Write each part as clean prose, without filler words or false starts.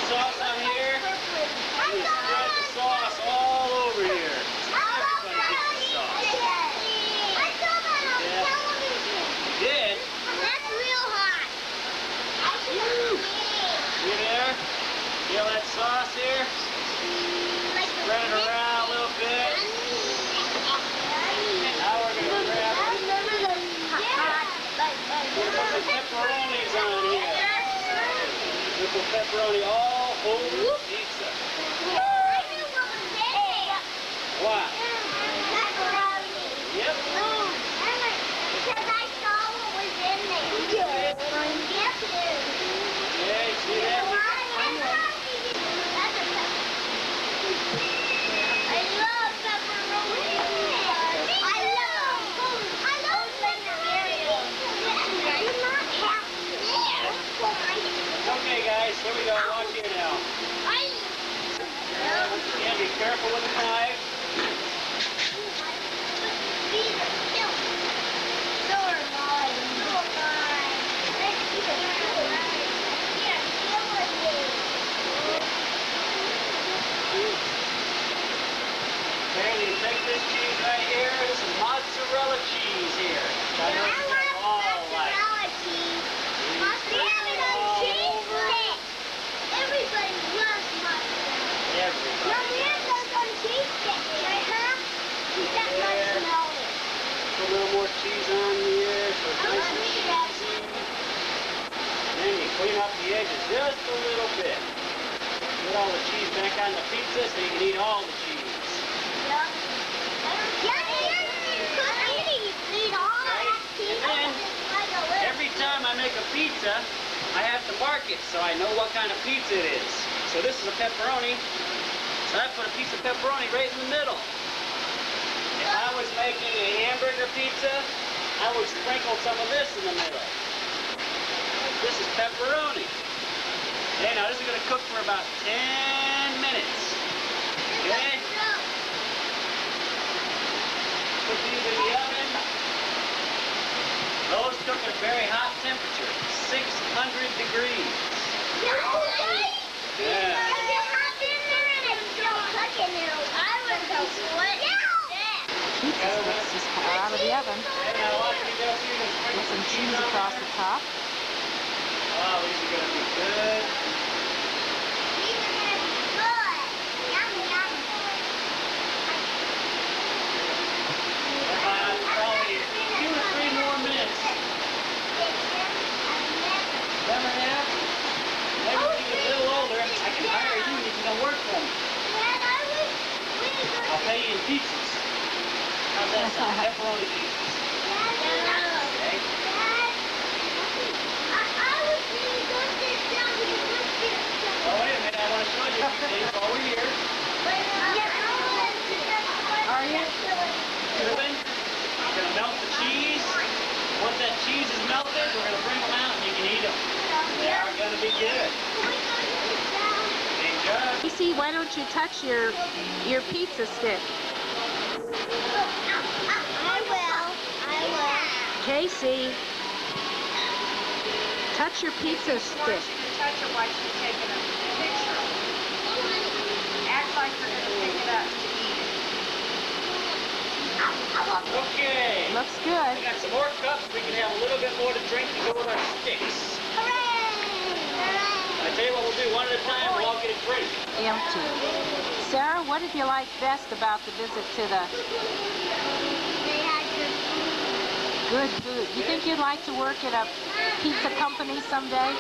sauce on here. I'm going to spread the sauce all over here. Everybody gets the sauce. I saw that on television. You did? That's real hot. See there? Feel that sauce here? Spread it around a little bit. Now we're going to grab the pepperonis on here. Little pepperoni all over the pizza. What? Yep. Because I saw what was in there. Yep. Okay, see that? I love pepperoni. I love pepperoni. Okay, guys, here we go. Watch here now. And be careful with the knife. And you take this cheese right here. This is mozzarella cheese here. I know you guys all like. Everybody loves mozzarella. Everybody. On cheese sticks, right, huh? That marshmallow. Put a little more cheese on here so it's nice and cheesy. And then you clean up the edges just a little bit. Put all the cheese back on the pizza so you can eat all the cheese. Every time I make a pizza, I have to mark it so I know what kind of pizza it is. So this is a pepperoni, so I put a piece of pepperoni right in the middle. If I was making a hamburger pizza, I would sprinkle some of this in the middle. This is pepperoni. Okay, now this is going to cook for about 10 minutes. Okay? Put these in the oven. Those cook at a very hot temperature, 600 degrees. Yeah. Pizza just come out of the oven. With some cheese across the top. Oh, these are going to be good. Probably 2 or 3 more minutes. Remember now? Maybe when you get a little older, I can hire you and you can go work for me. I'll pay you in pizzas. How's that sound? Pepperoni pizzas. Okay? Oh, wait a minute. I want to show you a few things while we're here. Are you? Open. We're going to melt the cheese. Once that cheese is melted, we're going to bring them out and you can eat them. They are going to be good. Big job. Casey, why don't you touch your pizza stick? I will. Casey, touch your pizza stick. Touch it while she's taking a picture. Act like you're going to pick it up to eat it. Okay. Looks good. We got some more cups. We can have a little bit more to drink to go with our sticks. I tell you what we'll do. One at a time, we'll all get a drink. Empty. Sarah, what did you like best about the visit to the good food? You think you'd like to work at a pizza company someday?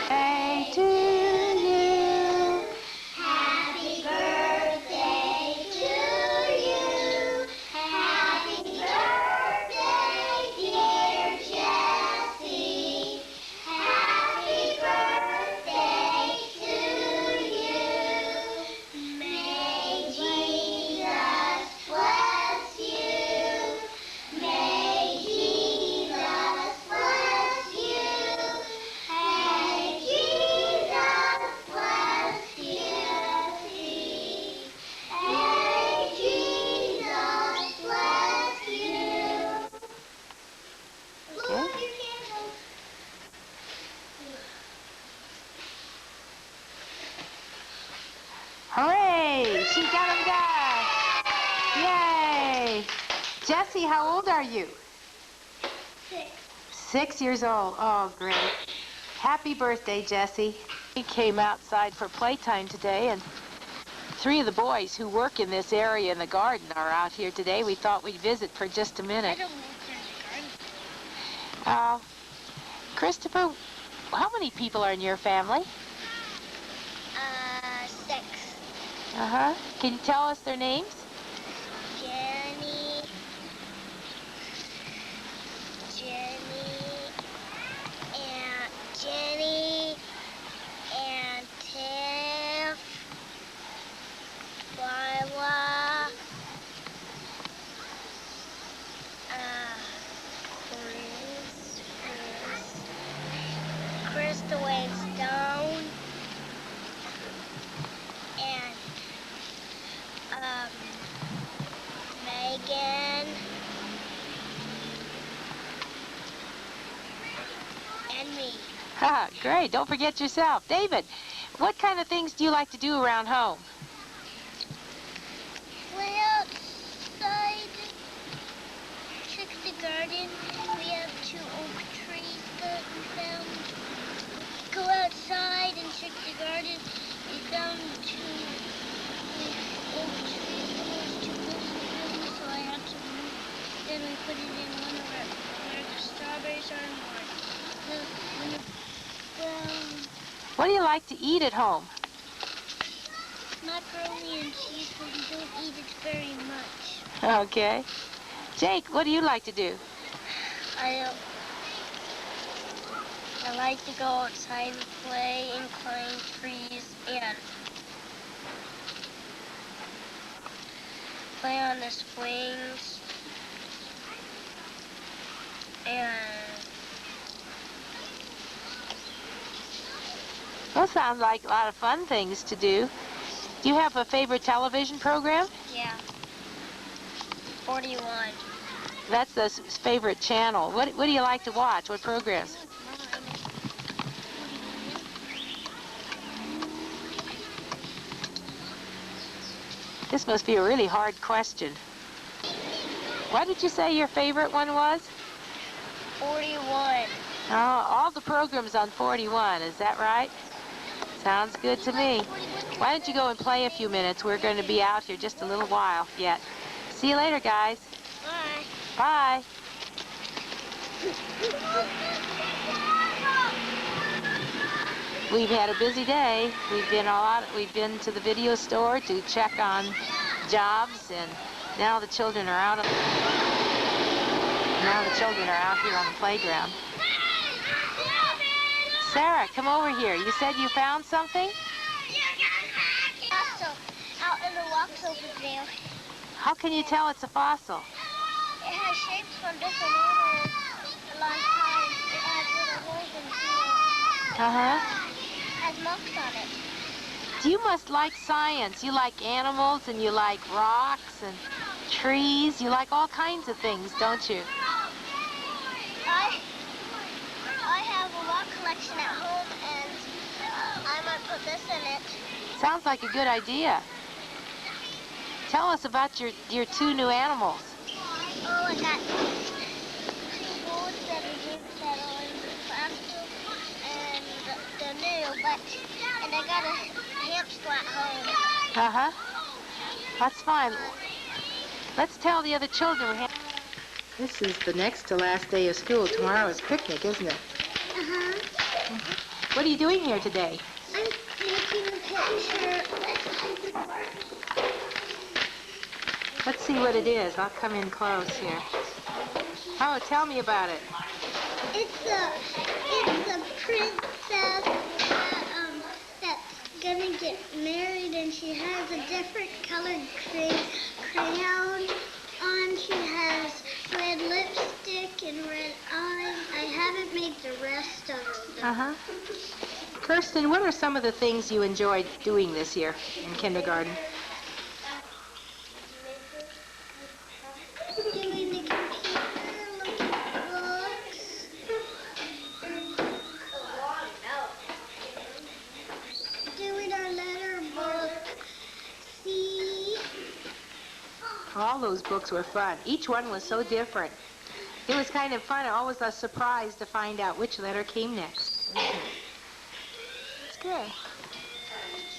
Hey to you. Happy birthday to you. Happy birthday, He got him done. Yay. Jesse, how old are you? 6. 6 years old. Oh, great. Happy birthday, Jesse. We came outside for playtime today, and 3 of the boys who work in this area in the garden are out here today. We thought we'd visit for just a minute. I don't work in the garden. Christopher, how many people are in your family? 6. Uh-huh. Can you tell us their names? Jenny, and Tiff, Lila, Chris Dwayne Stone, and Megan, and me. Ha, great. Don't forget yourself. David, what kind of things do you like to do around home? Play outside, check the garden. We have 2 oak trees that we found. Go outside and check the garden. We found 2 oak trees. One was too close to the building, so I had to move. Then we put it in one of where the strawberries are and What do you like to eat at home? macaroni and cheese, but we don't eat it very much. Okay. Jake, what do you like to do? I like to go outside and play and climb trees and play on the swings and Those sound like a lot of fun things to do. Do you have a favorite television program? yeah. 41. That's the favorite channel. What do you like to watch? What programs? This must be a really hard question. What did you say your favorite one was? 41. Oh, all the programs on 41, is that right? Sounds good to me. Why don't you go and play a few minutes? We're going to be out here just a little while yet. See you later, guys. Bye. Bye. We've had a busy day. We've been to the video store to check on jobs, and now the children are out here on the playground. Sarah, come over here. You said you found something? Also, out in the rocks over there, How can you tell it's a fossil? it has shapes from different animals a long time. It has little holes in it. Uh-huh. Has marks on it. You must like science. You like animals, and you like rocks and trees. You like all kinds of things, don't you? I have a rock collection at home, and I might put this in it. Sounds like a good idea. Tell us about your 2 new animals. Oh, I got 2 bulls that are new that are in the plastic, and they're new, and I got a hamster at home. Uh-huh. That's fine. Let's tell the other children. This is the next to last day of school. Tomorrow is picnic, isn't it? Uh-huh. What are you doing here today? I'm taking a picture. Let's see what it is. I'll come in close here. Oh, tell me about it. It's a princess that's gonna get married, and she has a different colored crayon on. She has red lipstick and red eyes. I haven't made the rest of it. Uh-huh. Kirsten, what are some of the things you enjoyed doing this year in kindergarten? Doing the computer, looking at books. Doing our letter book. See those books were fun. Each one was so different. It was kind of fun, always a surprise to find out which letter came next. It's good.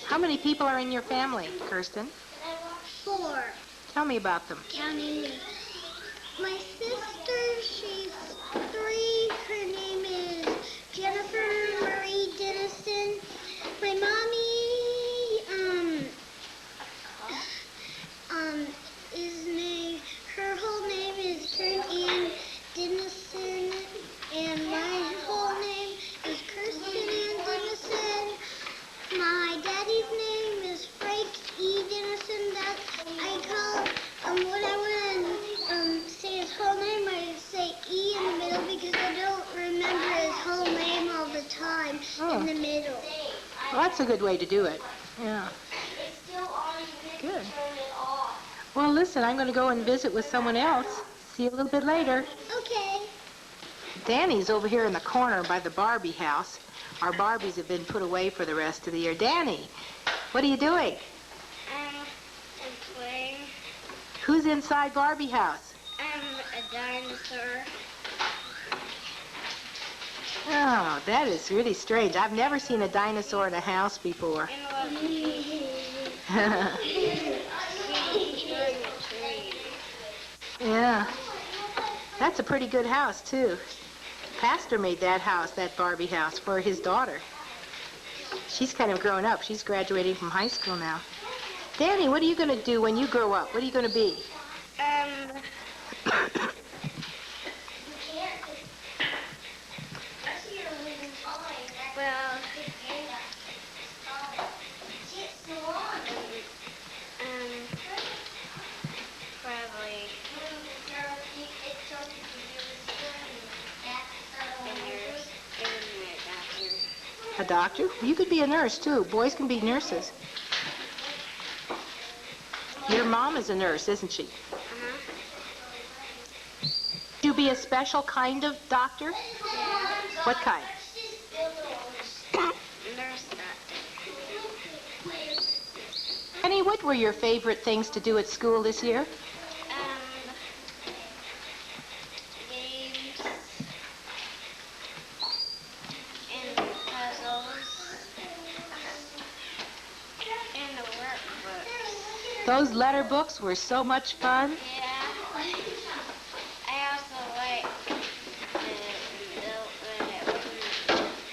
How many people are in your family, Kirsten? 4. Tell me about them. Counting me. My sister, she's 3. Her name is Jennifer Marie Dennison. My mommy, her whole name is Karen Ann Dennison, and my whole name is Kirsten Ann Dennison. My daddy's name is Frank E. Dennison. I call, when I want to say his whole name, I say E in the middle because I don't remember his whole name all the time in the middle. Well, that's a good way to do it. Yeah. Good. Well, listen, I'm going to go and visit with someone else. See you a little bit later. Okay. Danny's over here in the corner by the Barbie house. Our Barbies have been put away for the rest of the year. Danny, what are you doing? I'm playing. Who's inside Barbie house? I'm a dinosaur. Oh, that is really strange. I've never seen a dinosaur in a house before. Yeah. That's a pretty good house, too. Pastor made that house, that Barbie house, for his daughter. She's kind of grown up. She's graduating from high school now. Danny, what are you going to do when you grow up? What are you going to be? Well, probably A doctor? You could be a nurse, too. Boys can be nurses. Your mom is a nurse, isn't she? You be a special kind of doctor? What kind? Nurse doctor. Penny, what were your favorite things to do at school this year? Games and puzzles and the workbooks. Those letter books were so much fun. Yeah. I also like when it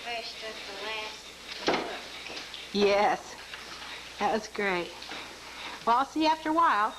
first was the last book. Yes, that was great. Well, I'll see you after a while.